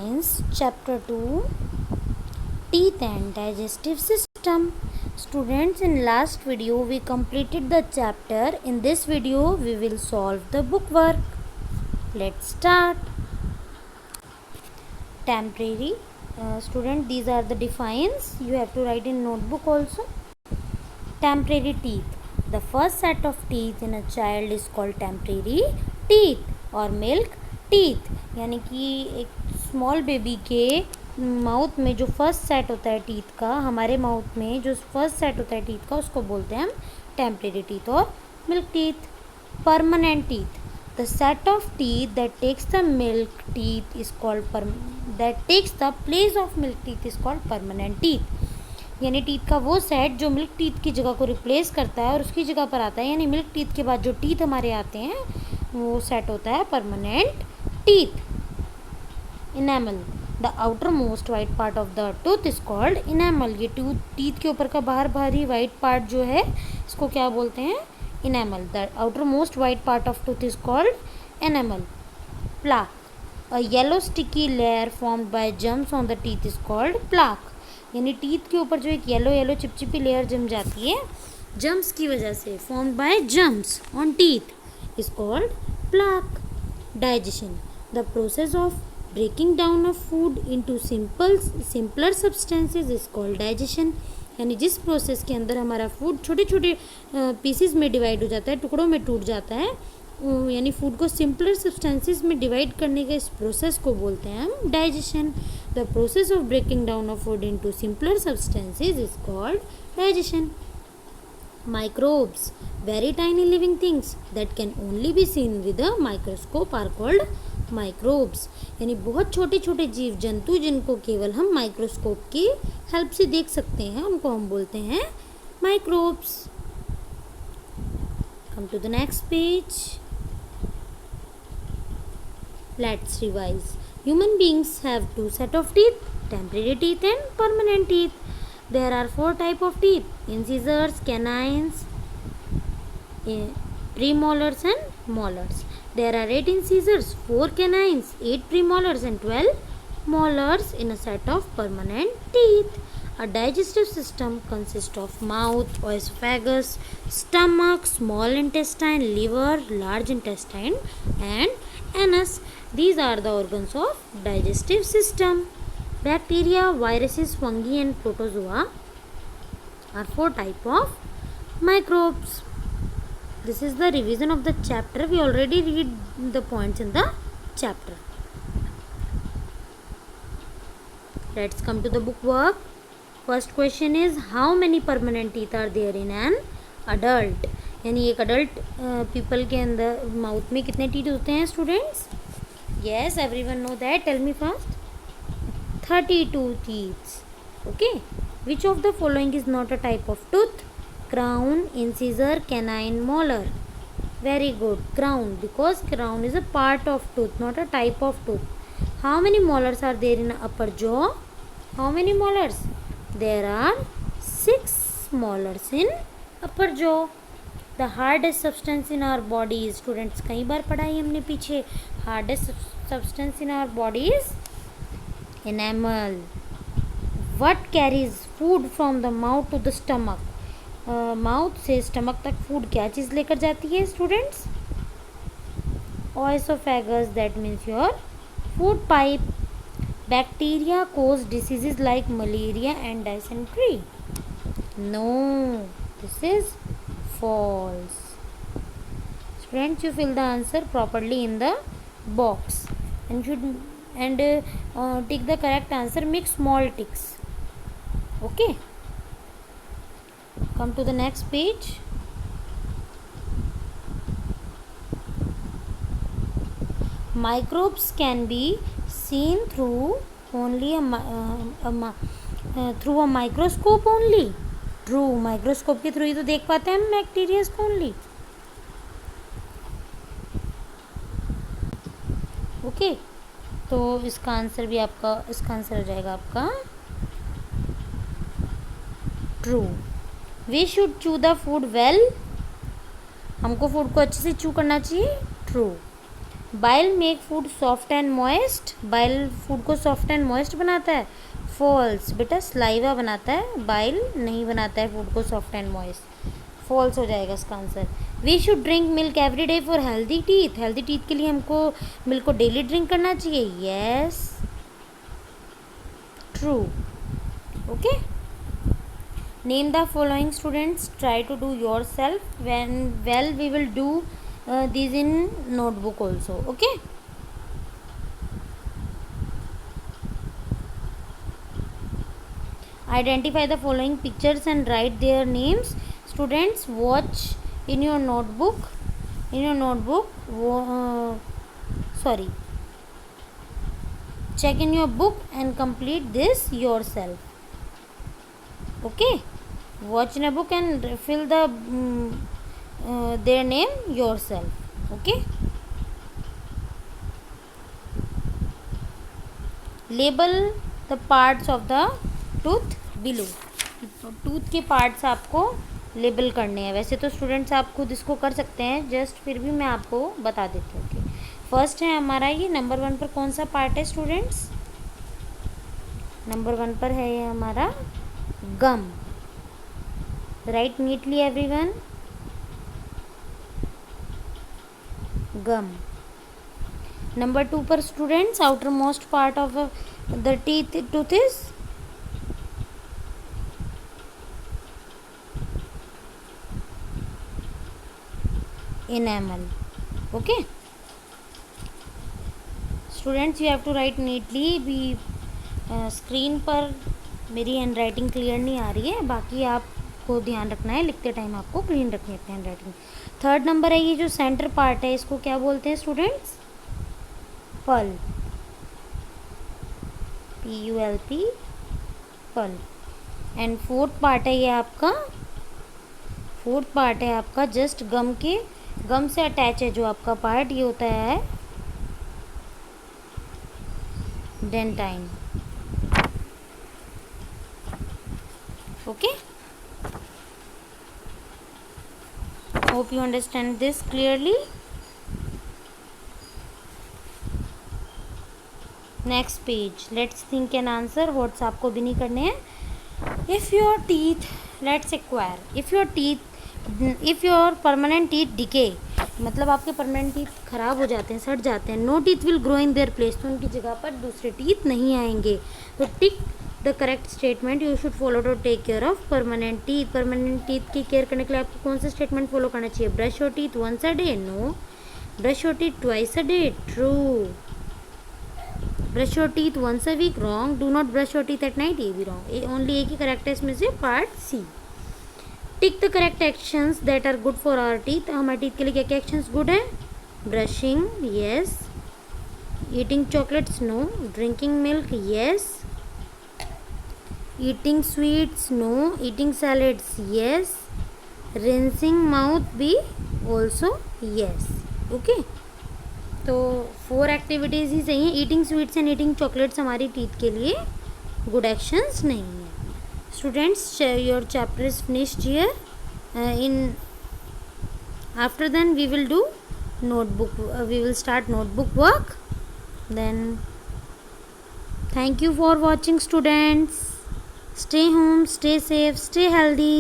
Science Chapter 2 Teeth and Digestive System. Students, in last video we completed the chapter. In this video we will solve the book work. Let's start. Temporary. Student, these are the defines. You have to write in notebook also. Temporary teeth. The first set of teeth in a child is called temporary teeth or milk teeth. यानी कि एक small baby के mouth में जो first set होता है teeth का, हमारे माउथ में जो फर्स्ट सेट होता है टीथ का, उसको बोलते हैं हम टेम्परेरी टीथ और milk teeth. Permanent teeth. The set of teeth that takes the milk teeth is called that takes the place of milk teeth is called permanent teeth. यानी teeth का वो सेट जो मिल्क टीथ की जगह को replace करता है और उसकी जगह पर आता है, यानी मिल्क टीथ के बाद जो टीथ हमारे आते हैं वो सेट होता है permanent teeth. Enamel. The outer most white part of the tooth is called enamel. ये टीथ के ऊपर का बाहरी वाइट पार्ट जो है इसको क्या बोलते हैं? Enamel. The outer most white part of tooth is called enamel. Plaque. A yellow sticky layer formed by germs on the teeth is called plaque. यानी टीथ के ऊपर जो एक येलो चिपचिपी लेयर जम जाती है जम्स की वजह से, formed by germs on teeth is called plaque. Digestion. The process of breaking down of food into simpler substances is called digestion. यानी जिस प्रोसेस के अंदर हमारा फूड छोटे छोटे पीसेस में डिवाइड हो जाता है, टुकड़ों में टूट जाता है, यानी फूड को सिंपलर सब्सटेंसेस में डिवाइड करने के इस प्रोसेस को बोलते हैं हम digestion. The process of breaking down of food into simpler substances is called digestion. Microbes. Very tiny living things that can only be seen with a microscope are called microbes. यानी बहुत छोटे छोटे जीव जंतु जिनको केवल हम माइक्रोस्कोप की हेल्प से देख सकते हैं, उनको हम बोलते हैं microbes. Come to the next page. Let's revise. Human beings have two set of teeth, temporary teeth and permanent teeth. There are four type of teeth: incisors, canines, premolars and molars. There are 8 incisors, 4 canines, 8 premolars and 12 molars in a set of permanent teeth. A digestive system consists of mouth, esophagus, stomach, small intestine, liver, large intestine and anus. These are the organs of digestive system. Bacteria, viruses, fungi and protozoa are 4 type of microbes. This is the revision of the chapter. We already read the points in the chapter. Let's come to the book work. First question is, how many permanent teeth are there in an adult? यानी एक adult people के अंदर mouth में कितने teeth होते हैं students? Yes, everyone know that. Tell me first. 32 teeth. Okay. Which of the following is not a type of tooth? Crown, incisor, canine, molar. Very good. Crown, because crown is a part of tooth, not a type of tooth. How many molars are there in upper jaw? How many molars? There are 6 molars in upper jaw. The hardest substance in our body is, students कई बार पढ़ाई हमने पीछे, hardest substance in our body is enamel. What carries food from the mouth to the stomach? Mouth से stomach तक food क्या चीज़ लेकर जाती है students? Oesophagus, that means your food pipe. Bacteria cause diseases like malaria and dysentery. No, this is false. Students, you fill the answer properly in the box and tick the correct answer. Make small ticks. Okay. Come to the next page. Microbes can be seen through only through a microscope only. True. Microscope के through ही तो देख पाते हैं हम bacteria को only. Okay. तो इसका answer हो जाएगा आपका ट्रू. वी शुड चू द फूड वेल. हमको फूड को अच्छे से चू करना चाहिए. True. Bile make food soft and moist, bile food को सॉफ्ट एंड मॉइस्ट बनाता है। फॉल्स, बेटा स्लाइवा बनाता है, बाइल नहीं बनाता है फूड को सॉफ्ट एंड मॉइस्ट। फॉल्स हो जाएगा इसका answer. We should drink milk every day for healthy teeth, healthy teeth के लिए हमको मिल्क को डेली ड्रिंक करना चाहिए। Yes, true. Okay, name the following students, try to do yourself when well we will do these in notebook also. Okay, identify the following pictures and write their names. Students, watch in your notebook, sorry, check in your book and complete this yourself. Okay, watch in a book and fill the their name yourself. Okay, label the parts of the tooth below. Tooth के parts आपको label करने हैं। वैसे तो students आप खुद इसको कर सकते हैं, जस्ट फिर भी मैं आपको बता देती हूँ। फर्स्ट है हमारा ये नंबर 1 पर कौन सा पार्ट है स्टूडेंट्स? नंबर 1 पर है ये हमारा गम। राइट नीटली एवरीवन, गम। नंबर 2 पर students outer most part of the tooth is enamel. Okay students, you have to write neatly. भी स्क्रीन पर मेरी हैंड राइटिंग क्लियर नहीं आ रही है, बाकी आपको ध्यान रखना है, लिखते टाइम आपको क्लीन रखनी है अपनी हैंड राइटिंग। थर्ड नंबर है ये जो सेंटर पार्ट है, इसको क्या बोलते हैं स्टूडेंट्स? पल, PULP, पल। एंड फोर्थ पार्ट है ये आपका, फोर्थ पार्ट है आपका जस्ट गम के, गम से अटैच है जो आपका पार्ट, ये होता है dentine. Okay, hope you understand this clearly. Next page, let's think an answer. Words आपको भी नहीं करने हैं। If your teeth, let's acquire, if your permanent teeth decay, मतलब आपके परमानेंट टीथ खराब हो जाते हैं, सड़ जाते हैं। No teeth will grow in their place, तो उनकी जगह पर दूसरे टीथ नहीं आएंगे। तो tick the correct statement you should follow to take care of permanent teeth. Permanent teeth की केयर करने के लिए आपको कौन सा स्टेटमेंट फॉलो करना चाहिए? Brush your teeth once a day, no. Brush your teeth twice a day, true. Brush your teeth once a week, wrong. Do not brush your teeth at night, ये भी रॉन्ग। ओनली एक ही correct है इसमें से, part C. Tick the correct actions that are good for our teeth. हमारे teeth के लिए क्या क्या एक्शंस गुड है? Brushing, yes. Eating chocolates, no. Drinking milk, yes. Eating sweets, no. Eating salads, yes. Rinsing mouth भी also yes. Okay, तो 4 activities ही सही हैं। Eating sweets and eating chocolates हमारी टीथ के लिए गुड एक्शंस नहीं है। Students, your chapter is finished here. After then we will do notebook. We will start notebook work. Then thank you for watching, students. Stay home, stay safe, stay healthy.